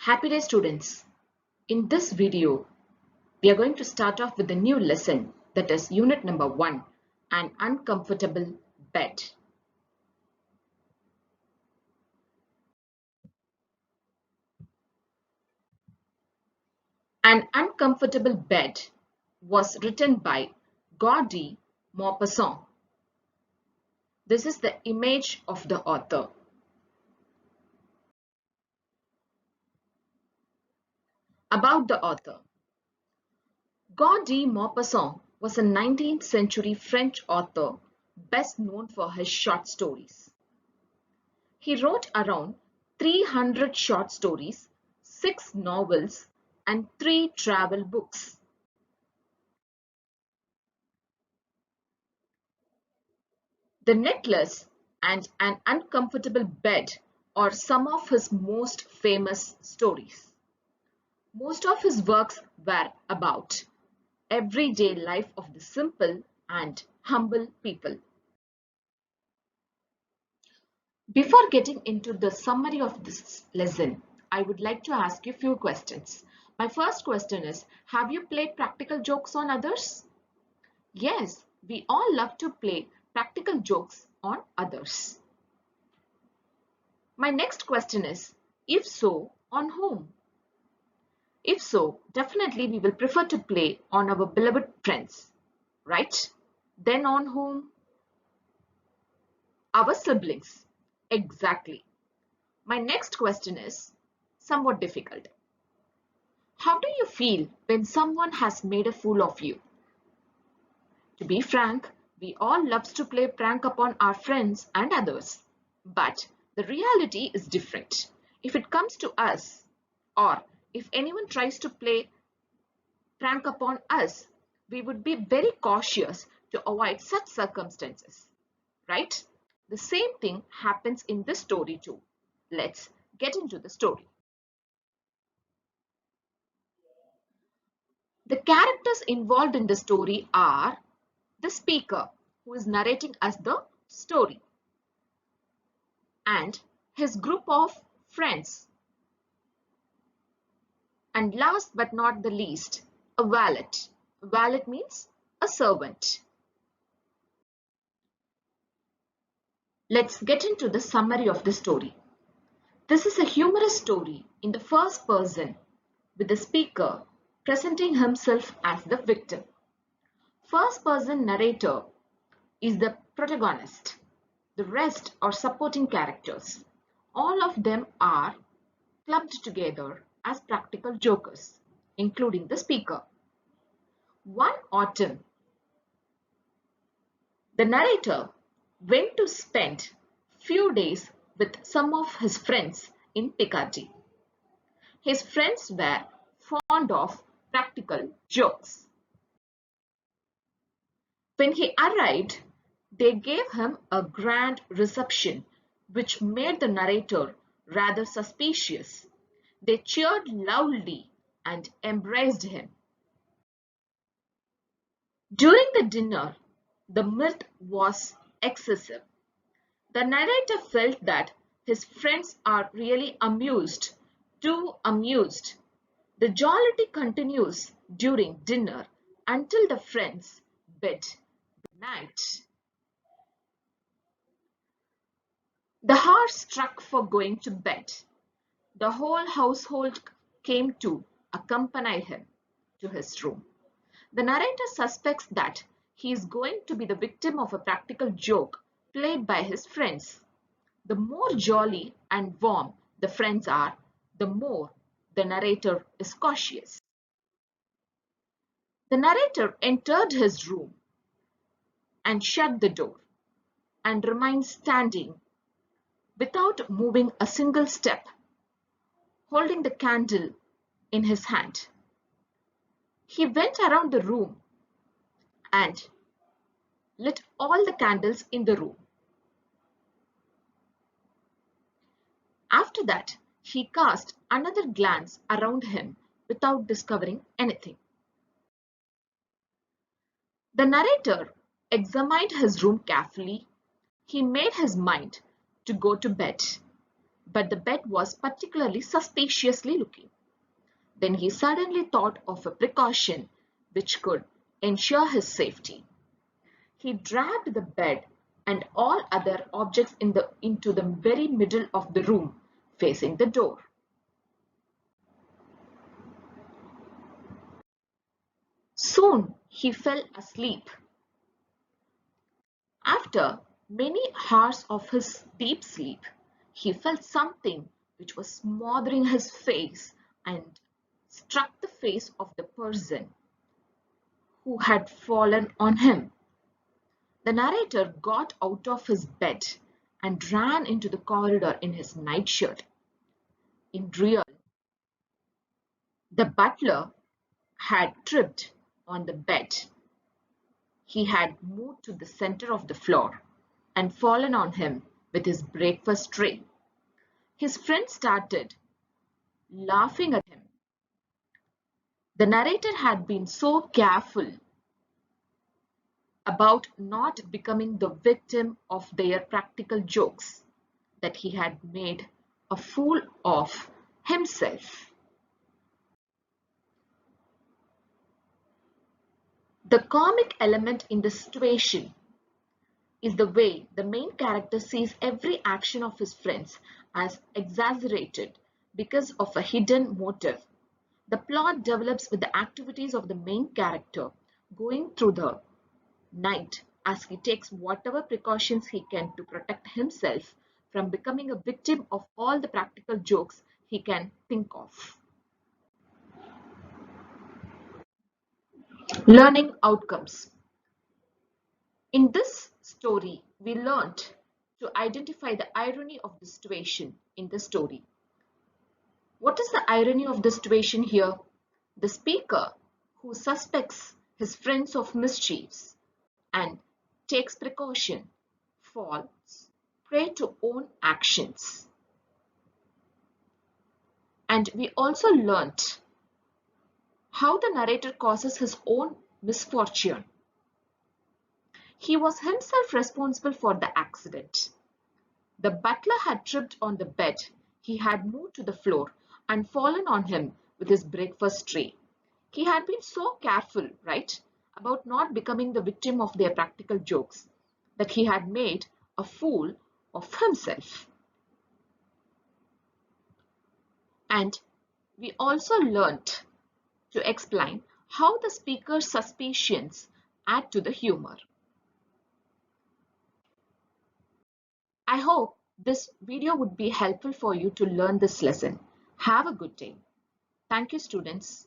Happy day students. In this video, we are going to start off with a new lesson, that is unit number 1, an uncomfortable bed. An uncomfortable bed was written by Maupassant. This is the image of the author. About the author. Maupassant was a 19th century French author best known for his short stories. He wrote around 300 short stories, 6 novels, and 3 travel books. The Necklace and An Uncomfortable Bed are some of his most famous stories. Most of his works were about everyday life of the simple and humble people. Before getting into the summary of this lesson, I would like to ask you a few questions. My first question is, have you played practical jokes on others? Yes, we all love to play practical jokes on others. My next question is, if so, on whom? If so, definitely we will prefer to play on our beloved friends, right? Then on whom? Our siblings. Exactly. My next question is somewhat difficult. How do you feel when someone has made a fool of you? To be frank, we all love to play prank upon our friends and others. But the reality is different. If it comes to us, or if anyone tries to play prank upon us, we would be very cautious to avoid such circumstances, right? The same thing happens in this story too. Let's get into the story. The characters involved in the story are the speaker, who is narrating us the story, and his group of friends, and last but not the least, a valet. Valet means a servant. Let's get into the summary of the story. This is a humorous story in the first person, with the speaker presenting himself as the victim. First person narrator is the protagonist. The rest are supporting characters. All of them are clubbed together as practical jokers, including the speaker. One autumn, the narrator went to spend few days with some of his friends in Picardy. His friends were fond of practical jokes. When he arrived, they gave him a grand reception, which made the narrator rather suspicious. They cheered loudly and embraced him. During the dinner, the mirth was excessive. The narrator felt that his friends are really amused, too amused. The jollity continues during dinner until the friends bid good night. The hour struck for going to bed. The whole household came to accompany him to his room. The narrator suspects that he is going to be the victim of a practical joke played by his friends. The more jolly and warm the friends are, the more the narrator is cautious. The narrator entered his room and shut the door and remained standing without moving a single step, holding the candle in his hand. He went around the room and lit all the candles in the room. After that, he cast another glance around him without discovering anything. The narrator examined his room carefully. He made his mind to go to bed. but the bed was particularly suspiciously looking. Then he suddenly thought of a precaution which could ensure his safety. He dragged the bed and all other objects into the very middle of the room, facing the door. Soon he fell asleep. After many hours of his deep sleep, he felt something which was smothering his face and struck the face of the person who had fallen on him. The narrator got out of his bed and ran into the corridor in his nightshirt. In real, the butler had tripped on the bed. He had moved to the center of the floor and fallen on him with his breakfast tray. His friend started laughing at him. The narrator had been so careful about not becoming the victim of their practical jokes that he had made a fool of himself. The comic element in the situation is the way the main character sees every action of his friends as exaggerated because of a hidden motive. The plot develops with the activities of the main character going through the night as he takes whatever precautions he can to protect himself from becoming a victim of all the practical jokes he can think of. Learning outcomes. In this story, we learned to identify the irony of the situation in the story. What is the irony of the situation here? The speaker, who suspects his friends of mischiefs and takes precaution, falls prey to own actions. And we also learnt how the narrator causes his own misfortune. He was himself responsible for the accident. The butler had tripped on the bed. He had moved to the floor and fallen on him with his breakfast tray. He had been so careful, right, about not becoming the victim of their practical jokes that he had made a fool of himself. And we also learnt to explain how the speaker's suspicions add to the humor. I hope this video would be helpful for you to learn this lesson. Have a good day. Thank you, students.